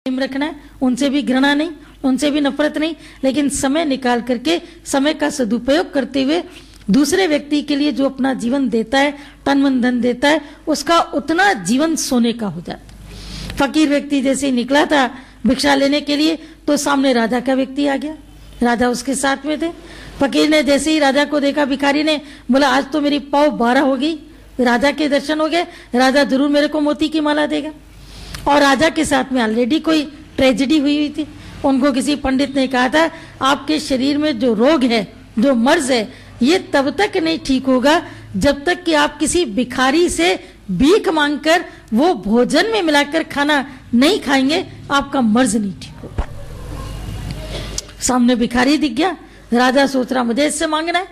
प्रेम रखना है, उनसे भी घृणा नहीं, उनसे भी नफरत नहीं, लेकिन समय निकाल करके समय का सदुपयोग करते हुए दूसरे व्यक्ति के लिए जो अपना जीवन देता है, तन मन धन देता है, उसका उतना जीवन सोने का हो जाता है। फकीर व्यक्ति जैसे ही निकला था भिक्षा लेने के लिए तो सामने राजा का व्यक्ति आ गया, राजा उसके साथ में थे। फकीर ने जैसे ही राजा को देखा, भिखारी ने बोला आज तो मेरी पाँव 12 हो गई, राजा के दर्शन हो गए, राजा जरूर मेरे को मोती की माला देगा। और राजा के साथ में ऑलरेडी कोई ट्रेजेडी हुई थी। उनको किसी पंडित ने कहा था आपके शरीर में जो रोग है, जो मर्ज है, ये तब तक नहीं ठीक होगा जब तक कि आप किसी भिखारी से भीख मांगकर वो भोजन में मिलाकर खाना नहीं खाएंगे, आपका मर्ज नहीं ठीक होगा। सामने भिखारी दिख गया, राजा सोच रहा मुझे इससे मांगना है,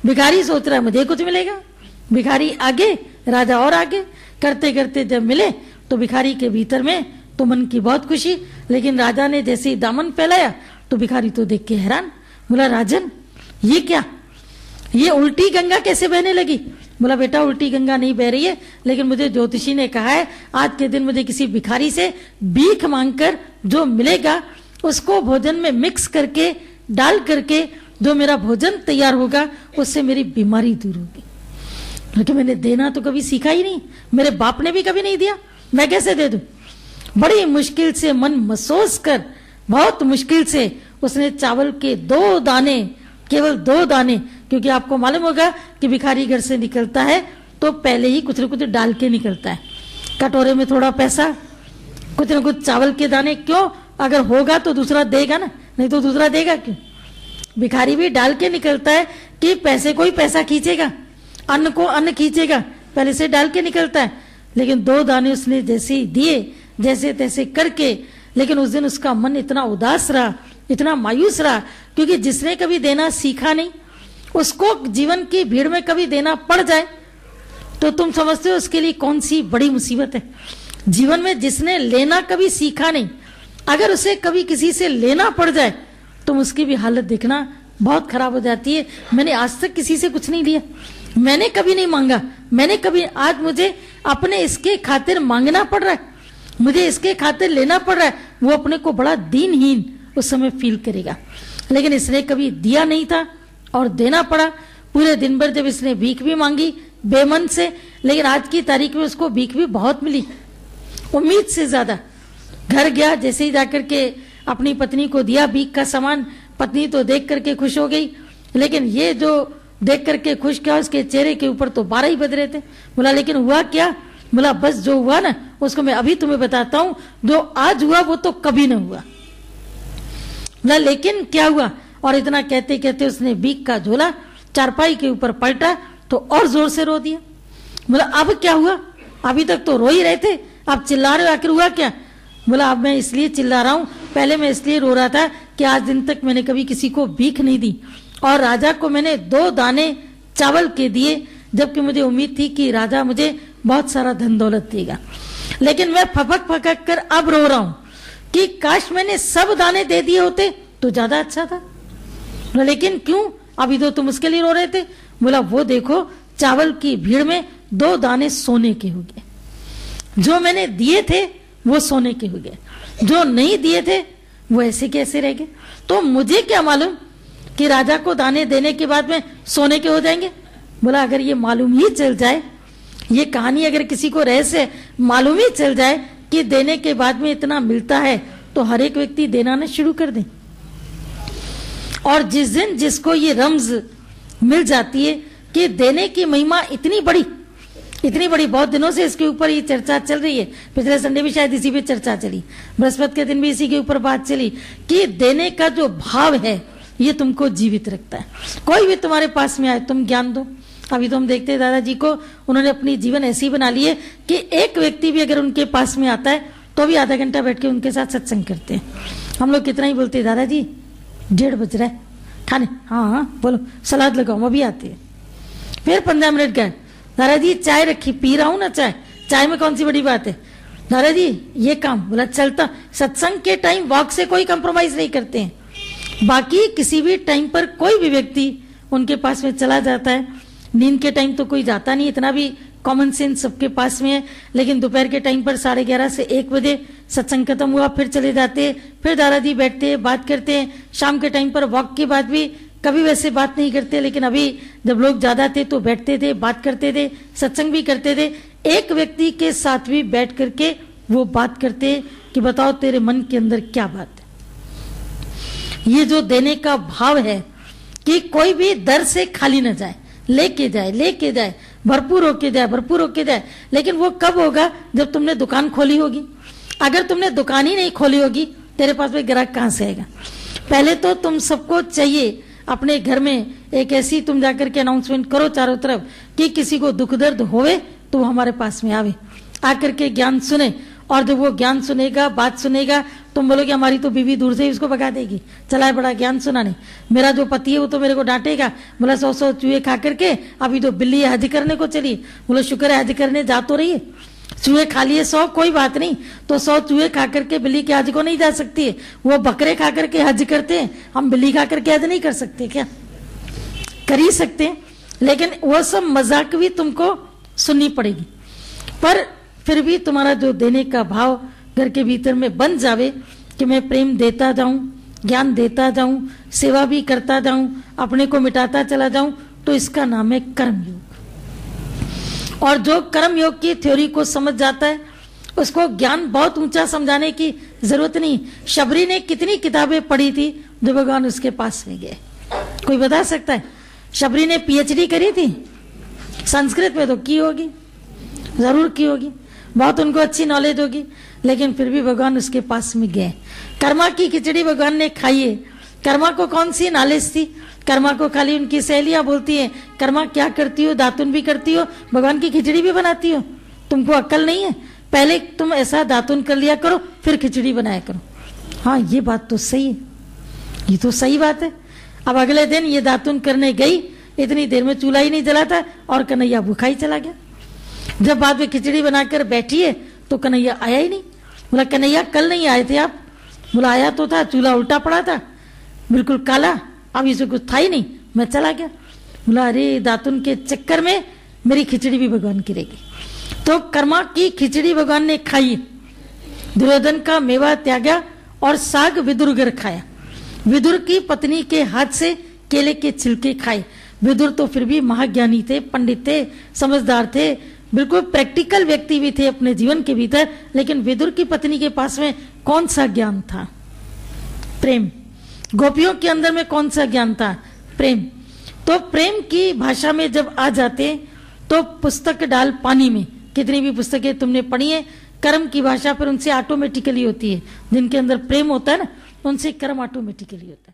भिखारी सोच रहा मुझे कुछ मिलेगा। भिखारी आगे, राजा और आगे करते करते जब मिले तो भिखारी के भीतर में तो मन की बहुत खुशी, लेकिन राजा ने जैसे ही दामन फैलाया तो भिखारी तो देख के हैरान। बोला राजन ये क्या, ये उल्टी गंगा कैसे बहने लगी? बोला बेटा उल्टी गंगा नहीं बह रही है, लेकिन मुझे ज्योतिषी ने कहा है आज के दिन मुझे किसी भिखारी से भीख मांगकर जो मिलेगा उसको भोजन में मिक्स करके डाल करके जो मेरा भोजन तैयार होगा उससे मेरी बीमारी दूर होगी। लेकिन मैंने देना तो कभी सीखा ही नहीं, मेरे बाप ने भी कभी नहीं दिया, मैं कैसे दे दूं? बड़ी मुश्किल से मन महसूस कर, बहुत मुश्किल से उसने चावल के 2 दाने, केवल 2 दाने, क्योंकि आपको मालूम होगा कि भिखारी घर से निकलता है तो पहले ही कुछ न कुछ डाल के निकलता है, कटोरे में थोड़ा पैसा, कुछ न कुछ चावल के दाने। क्यों? अगर होगा तो दूसरा देगा ना, नहीं तो दूसरा देगा क्यों? भिखारी भी डाल के निकलता है कि पैसे को ही पैसा खींचेगा, अन्न को अन्न खींचेगा, पहले से डाल के निकलता है। लेकिन 2 दाने उसने जैसे ही दिए, जैसे तैसे करके, लेकिन उस दिन उसका मन इतना उदास रहा, इतना मायूस रहा, क्योंकि जिसने कभी देना सीखा नहीं उसको जीवन की भीड़ में कभी देना पड़ जाए तो तुम समझते हो उसके लिए कौन सी बड़ी मुसीबत है। जीवन में जिसने लेना कभी सीखा नहीं, अगर उसे कभी किसी से लेना पड़ जाए तो उसकी भी हालत देखना बहुत खराब हो जाती है। मैंने आज तक किसी से कुछ नहीं लिया, मैंने कभी नहीं मांगा, मैंने कभी, आज मुझे अपने इसके खातिर मांगना पड़ रहा है, मुझे इसके खातिर लेना पड़ रहा है, वो अपने को बड़ा दीनहीन उस समय फील करेगा। लेकिन इसने कभी दिया नहीं था और देना पड़ा। पूरे दिन भर जब इसने भीख भी मांगी बेमन से, लेकिन आज की तारीख में उसको भीख भी बहुत मिली, उम्मीद से ज्यादा। घर गया, जैसे ही जाकर के अपनी पत्नी को दिया भीख का सामान, पत्नी तो देख करके खुश हो गई, लेकिन ये जो देख करके खुश किया उसके चेहरे के ऊपर तो 12 ही बज रहे थे। बोला लेकिन हुआ क्या? बोला बस जो हुआ ना उसको मैं अभी तुम्हें बताता हूं, जो आज हुआ वो तो कभी ना हुआ। बोला लेकिन क्या हुआ? और इतना कहते कहते उसने भीख का झोला चारपाई के ऊपर पलटा तो और जोर से रो दिया। बोला अब क्या हुआ? अभी तक तो रो ही रहे थे, अब चिल्ला रहे हो, आखिर हुआ क्या? बोला अब मैं इसलिए चिल्ला रहा हूं, पहले मैं इसलिए रो रहा था कि आज दिन तक मैंने कभी किसी को भीख नहीं दी और राजा को मैंने 2 दाने चावल के दिए, जबकि मुझे उम्मीद थी कि राजा मुझे बहुत सारा धन दौलत देगा। लेकिन मैं फपक फपक कर अब रो रहा हूं कि काश मैंने सब दाने दे दिए होते तो ज्यादा अच्छा था। लेकिन क्यों? अभी तो तुम उसके लिए रो रहे थे। बोला वो देखो चावल की भीड़ में 2 दाने सोने के हो गए, जो मैंने दिए थे वो सोने के हो गए, जो नहीं दिए थे वो ऐसे कैसे रह गए? तो मुझे क्या मालूम कि राजा को दाने देने के बाद में सोने के हो जाएंगे। बोला अगर ये मालूम ही चल जाए, ये कहानी अगर किसी को रहस्य मालूम ही चल जाए कि देने के बाद में इतना मिलता है, तो हर एक व्यक्ति देना ना शुरू कर दे। और जिस दिन जिसको ये रमज मिल जाती है कि देने की महिमा इतनी बड़ी, बहुत दिनों से इसके ऊपर ये चर्चा चल रही है, पिछले संडे भी शायद इसी पे चर्चा चली, बृहस्पति के दिन भी इसी के ऊपर बात चली कि देने का जो भाव है ये तुमको जीवित रखता है। कोई भी तुम्हारे पास में आए तुम ज्ञान दो। अभी तो हम देखते हैं दादाजी को, उन्होंने अपनी जीवन ऐसी बना ली है कि एक व्यक्ति भी अगर उनके पास में आता है तो भी आधा घंटा बैठ के उनके साथ सत्संग करते हैं। हम लोग कितना ही बोलते हैं दादाजी 1:30 बज रहा है खाने, हाँ हाँ बोलो सलाद लगाओ, वो भी आती है। फिर 15 मिनट गए, दादाजी चाय रखी, पी रहा हूं ना चाय में कौन सी बड़ी बात है? दादाजी ये काम, बोला चलता। सत्संग के टाइम वॉक से कोई कंप्रोमाइज नहीं करते हैं, बाकी किसी भी टाइम पर कोई भी व्यक्ति उनके पास में चला जाता है। नींद के टाइम तो कोई जाता नहीं, इतना भी कॉमन सेंस सबके पास में है, लेकिन दोपहर के टाइम पर 11:30 से 1 बजे सत्संग खत्म हुआ, फिर चले जाते, फिर दादाजी बैठते बात करते हैं। शाम के टाइम पर वॉक की बात भी कभी वैसे बात नहीं करते, लेकिन अभी जब लोग ज्यादा थे तो बैठते थे, बात करते थे, सत्संग भी करते थे। एक व्यक्ति के साथ भी बैठ करके वो बात करते कि बताओ तेरे मन के अंदर क्या बात है। ये जो देने का भाव है कि कोई भी दर से खाली न जाए, लेके जाए, भरपूर होके जाए। लेकिन वो कब होगा? जब तुमने दुकान खोली होगी। अगर तुमने दुकान ही नहीं खोली होगी, तेरे पास में ग्राहक कहां से आएगा? पहले तो तुम सबको चाहिए अपने घर में एक ऐसी तुम जाकर के अनाउंसमेंट करो चारों तरफ कि किसी को दुख दर्द होवे तो हमारे पास में आवे, आकर के ज्ञान सुने। और जब वो ज्ञान सुनेगा, बात सुनेगा, तुम बोलोगे हमारी तो बीवी दूर से ही उसको भगा देगी, चला है बड़ा ज्ञान सुनाने। मेरा जो पति है वो तो मेरे को डांटेगा, बोला 100 चूहे खा करके अभी तो बिल्ली हज करने को चली। बोला शुक्र है हज करने जा तो रही है, चूहे खा लिए 100 कोई बात नहीं, तो 100 चूहे खा करके बिल्ली के हज को नहीं जा सकती है। वो बकरे खा करके हज करते हैं, हम बिल्ली खा करके हज नहीं कर सकते क्या? कर ही सकते हैं, लेकिन वो सब मजाक भी तुमको सुननी पड़ेगी। पर फिर भी तुम्हारा जो देने का भाव घर के भीतर में बन जावे कि मैं प्रेम देता जाऊं, ज्ञान देता जाऊं, सेवा भी करता जाऊं, अपने को मिटाता चला जाऊं, तो इसका नाम है कर्मयोग। और जो कर्मयोग की थ्योरी को समझ जाता है उसको ज्ञान बहुत ऊंचा समझाने की जरूरत नहीं। शबरी ने कितनी किताबें पढ़ी थी जो भगवान उसके पास में गए? कोई बता सकता है? शबरी ने पीएचडी करी थी संस्कृत में, तो की होगी, जरूर की होगी, बहुत उनको अच्छी नॉलेज होगी, लेकिन फिर भी भगवान उसके पास में गए। कर्मा की खिचड़ी भगवान ने खाई है। कर्मा को कौन सी नॉलेज थी? कर्मा को खाली उनकी सहेलियां बोलती है, कर्मा क्या करती हो, दातुन भी करती हो, भगवान की खिचड़ी भी बनाती हो, तुमको अक्ल नहीं है? पहले तुम ऐसा दातुन कर लिया करो, फिर खिचड़ी बनाया करो। हाँ, ये बात तो सही है, ये तो सही बात है। अब अगले दिन ये दातुन करने गई, इतनी देर में चूल्हा ही नहीं जला था और कन्हैया भूखा ही चला गया। जब बाद में खिचड़ी बनाकर बैठी है तो कन्हैया आया ही नहीं। बोला कन्हैया कल नहीं आए थे आप? बोला आया तो था, चूल्हा उल्टा पड़ा था, बिल्कुल काला, अब इसे कुछ था ही नहीं, मैं चला गया। बोला अरे दातुन के चक्कर में मेरी खिचड़ी भी भगवान की रहेगी। तो कर्मा की खिचड़ी भगवान ने खाई, दुर्योधन का मेवा त्यागा और साग विदुर घर खाया। विदुर की पत्नी के हाथ से केले के छिलके खाए। विदुर तो फिर भी महाज्ञानी थे, पंडित थे, समझदार थे, बिल्कुल प्रैक्टिकल व्यक्ति भी थे अपने जीवन के भीतर, लेकिन विदुर की पत्नी के पास में कौन सा ज्ञान था? प्रेम। गोपियों के अंदर में कौन सा ज्ञान था? प्रेम। तो प्रेम की भाषा में जब आ जाते तो पुस्तक डाल पानी में, कितनी भी पुस्तकें तुमने पढ़ी है, कर्म की भाषा पर उनसे ऑटोमेटिकली होती है। जिनके अंदर प्रेम होता है ना, उनसे कर्म ऑटोमेटिकली होता है।